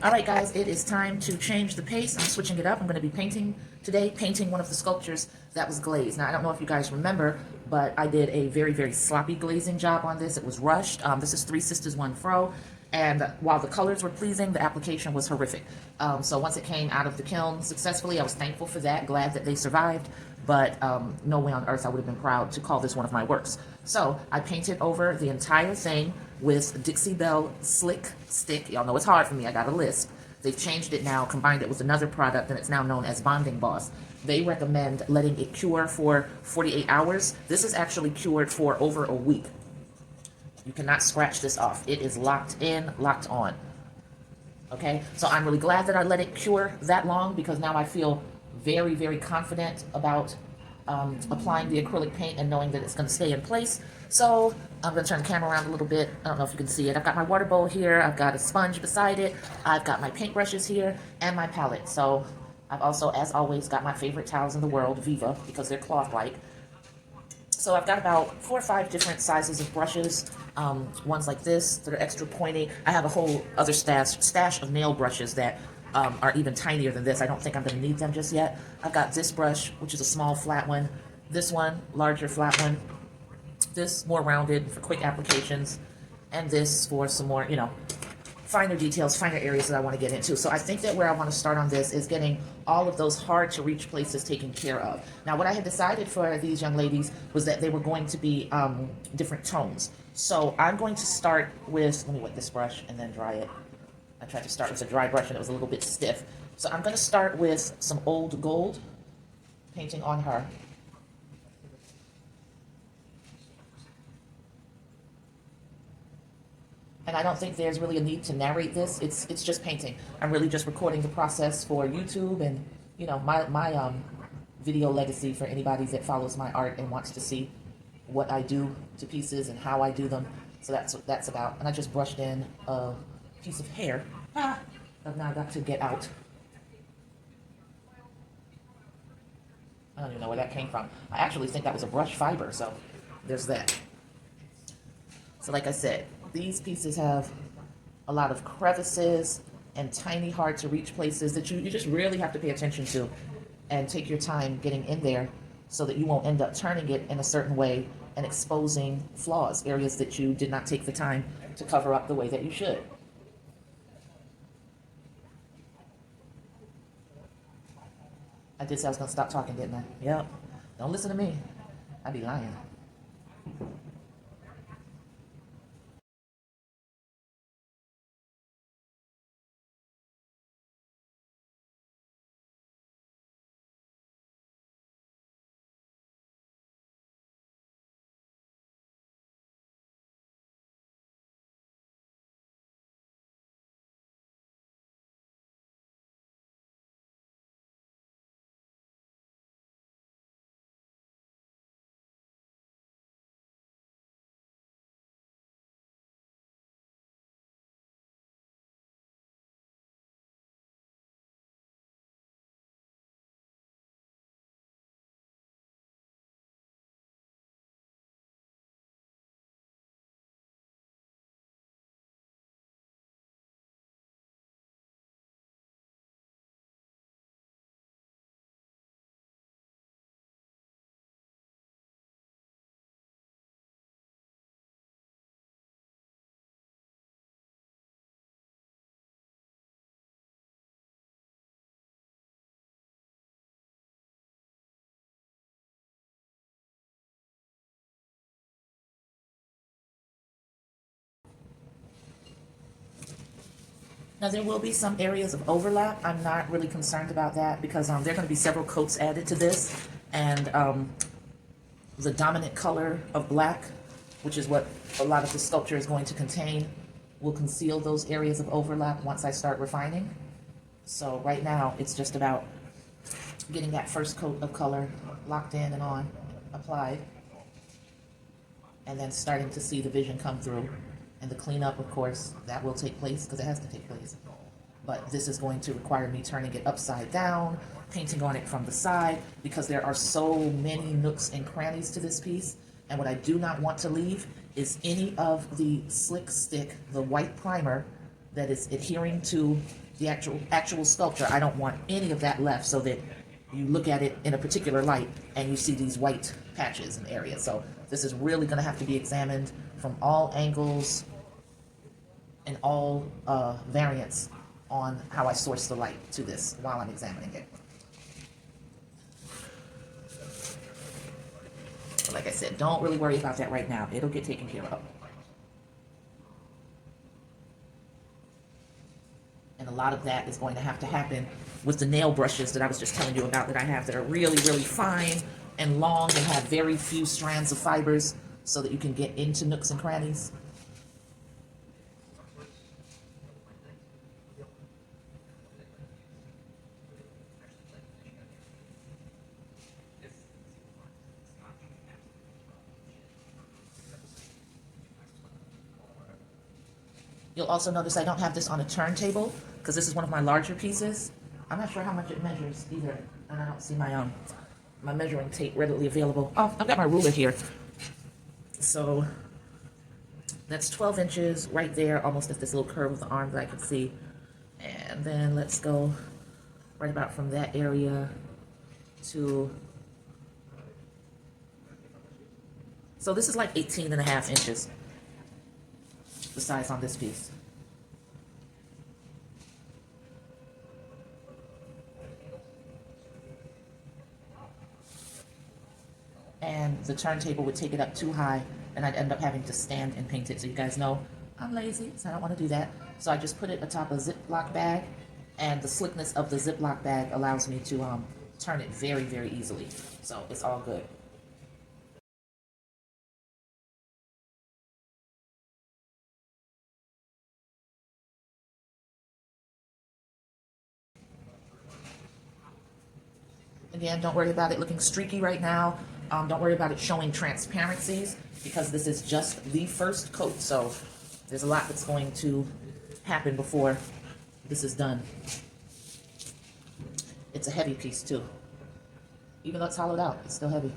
All right, guys, it is time to change the pace. I'm switching it up. I'm going to be painting today, painting one of the sculptures that was glazed. Now, I don't know if you guys remember, but I did a very, very sloppy glazing job on this. It was rushed. This is Three Sisters, One Fro. And while the colors were pleasing, the application was horrific. So once it came out of the kiln successfully, I was thankful for that, glad that they survived. But no way on earth I would have been proud to call this one of my works. So I painted over the entire thing with Dixie Belle Slick Stick. Y'all know it's hard for me, I got a lisp. They've changed it now, combined it with another product, and it's now known as Bonding Boss. They recommend letting it cure for 48 hours. This is actually cured for over a week. You cannot scratch this off. It is locked in, locked on. Okay, so I'm really glad that I let it cure that long, because now I feel very, very confident about applying the acrylic paint and knowing that it's going to stay in place. So I'm going to turn the camera around a little bit. I don't know if you can see it. I've got my water bowl here. I've got a sponge beside it. I've got my paintbrushes here and my palette. So I've also, as always, got my favorite towels in the world, Viva, because they're cloth-like. So I've got about 4 or 5 different sizes of brushes. Ones like this that are extra pointy. I have a whole other stash of nail brushes that are even tinier than this. I don't think I'm going to need them just yet. I've got this brush, which is a small flat one. This one, larger flat one. This more rounded for quick applications. And this for some more, you know, finer details, finer areas that I want to get into. So I think that where I want to start on this is getting all of those hard to reach places taken care of. Now, what I had decided for these young ladies was that they were going to be different tones. So I'm going to start with, let me wet this brush and then dry it. I tried to start with a dry brush and it was a little bit stiff. So I'm going to start with some old gold, painting on her. And I don't think there's really a need to narrate this. It's just painting. I'm really just recording the process for YouTube and, you know, my video legacy for anybody that follows my art and wants to see what I do to pieces and how I do them. So that's what that's about. And I just brushed in a piece of hair. I've now got to get out. I don't even know where that came from. I actually think that was a brush fiber, so there's that. So like I said, these pieces have a lot of crevices and tiny, hard to reach places that you just really have to pay attention to and take your time getting in there so that you won't end up turning it in a certain way and exposing flaws, areas that you did not take the time to cover up the way that you should. I did say I was going to stop talking, didn't I? Yep. Don't listen to me. I'd be lying. Now there will be some areas of overlap. I'm not really concerned about that because there are going to be several coats added to this, and the dominant color of black, which is what a lot of the sculpture is going to contain, will conceal those areas of overlap once I start refining. So right now it's just about getting that first coat of color locked in and on, applied, and then starting to see the vision come through. And the cleanup, of course, that will take place because it has to take place. But this is going to require me turning it upside down, painting on it from the side, because there are so many nooks and crannies to this piece. And what I do not want to leave is any of the slick stick, the white primer, that is adhering to the actual sculpture. I don't want any of that left, so that you look at it in a particular light and you see these white patches and areas. So this is really going to have to be examined from all angles and all variants on how I source the light to this while I'm examining it. But like I said, don't really worry about that right now. It'll get taken care of. And a lot of that is going to happen with the nail brushes that I was just telling you about that I have, that are really, really fine and long and have very few strands of fibers, so that you can get into nooks and crannies. You'll also notice I don't have this on a turntable because this is one of my larger pieces. I'm not sure how much it measures either, and I don't see my measuring tape readily available. Oh, I've got my ruler here. So that's 12 inches right there, almost at this little curve of the arm that I can see. And then let's go right about from that area to, so this is like 18.5 inches, the size on this piece. And the turntable would take it up too high, and I'd end up having to stand and paint it. So you guys know I'm lazy, so I don't want to do that. So I just put it atop a Ziploc bag, and the slickness of the Ziploc bag allows me to turn it very, very easily. So it's all good. Again, don't worry about it looking streaky right now. Don't worry about it showing transparencies, because this is just the first coat. So there's a lot that's going to happen before this is done. It's a heavy piece too. Even though it's hollowed out, it's still heavy.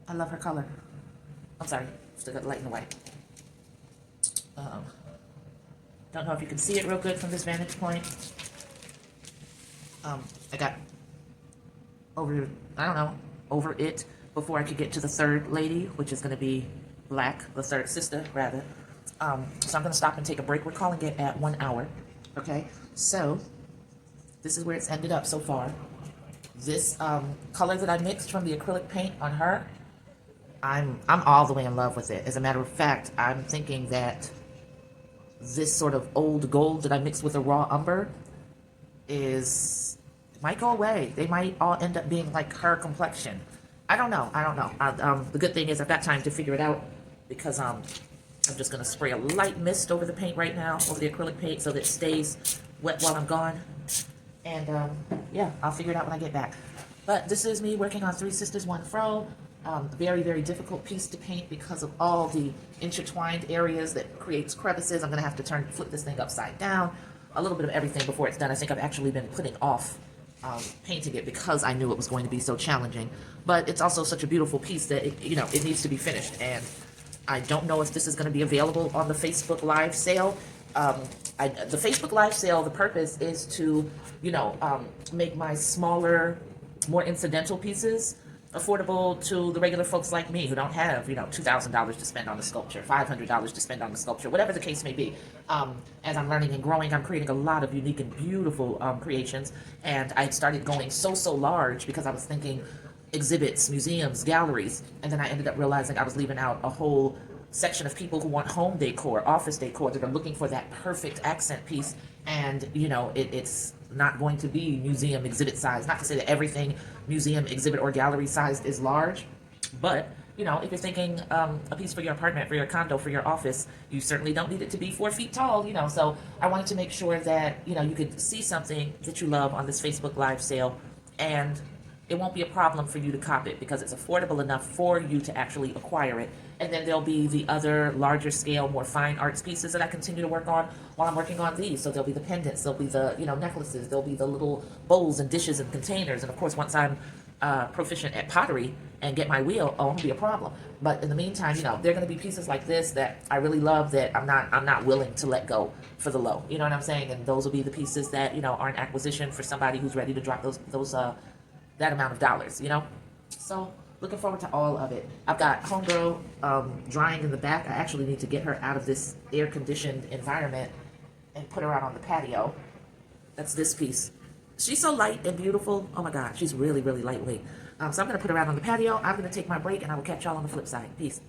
I love her color. I'm sorry, still got the light in the way. Don't know if you can see it real good from this vantage point. I got over it before I could get to the third lady, which is going to be black, the third sister, rather. So I'm going to stop and take a break. We're calling it at 1 hour, okay? So this is where it's ended up so far. This color that I mixed from the acrylic paint on her, I'm all the way in love with it. As a matter of fact, I'm thinking that this sort of old gold that I mixed with a raw umber might go away. They might all end up being like her complexion. I don't know. The good thing is I've got time to figure it out because I'm just gonna spray a light mist over the paint right now, over the acrylic paint, so that it stays wet while I'm gone. And yeah, I'll figure it out when I get back. But this is me working on Three Sisters, One Fro. Very, very difficult piece to paint because of all the intertwined areas that creates crevices. I'm gonna have to flip this thing upside down. A little bit of everything before it's done. I think I've actually been putting off painting it because I knew it was going to be so challenging. But it's also such a beautiful piece that it needs to be finished. And I don't know if this is going to be available on the Facebook Live sale. The Facebook Live sale, the purpose is to, make my smaller, more incidental pieces affordable to the regular folks like me who don't have, $2,000 to spend on the sculpture, $500 to spend on the sculpture, whatever the case may be. As I'm learning and growing, I'm creating a lot of unique and beautiful creations. And I started going so large because I was thinking exhibits, museums, galleries, and then I ended up realizing I was leaving out a whole section of people who want home decor, office decor, that are looking for that perfect accent piece. And it's not going to be museum exhibit size. Not to say that everything museum exhibit or gallery sized is large, but if you're thinking a piece for your apartment, for your condo, for your office, you certainly don't need it to be 4 feet tall. So I wanted to make sure that you could see something that you love on this Facebook Live sale, and it won't be a problem for you to cop it because it's affordable enough for you to actually acquire it. And then there'll be the other larger scale, more fine arts pieces that I continue to work on while I'm working on these. So there'll be the pendants, there'll be the necklaces, there'll be the little bowls and dishes and containers. And of course, once I'm proficient at pottery and get my wheel, it won't be a problem. But in the meantime, there are going to be pieces like this that I really love that I'm not willing to let go for the low. You know what I'm saying? And those will be the pieces that are an acquisition for somebody who's ready to drop that amount of dollars. So looking forward to all of it. I've got homegirl drying in the back. I actually need to get her out of this air-conditioned environment and put her out on the patio. That's this piece. She's so light and beautiful. Oh my God, she's really, really lightweight. So I'm gonna put her out on the patio. I'm gonna take my break and I will catch y'all on the flip side. Peace.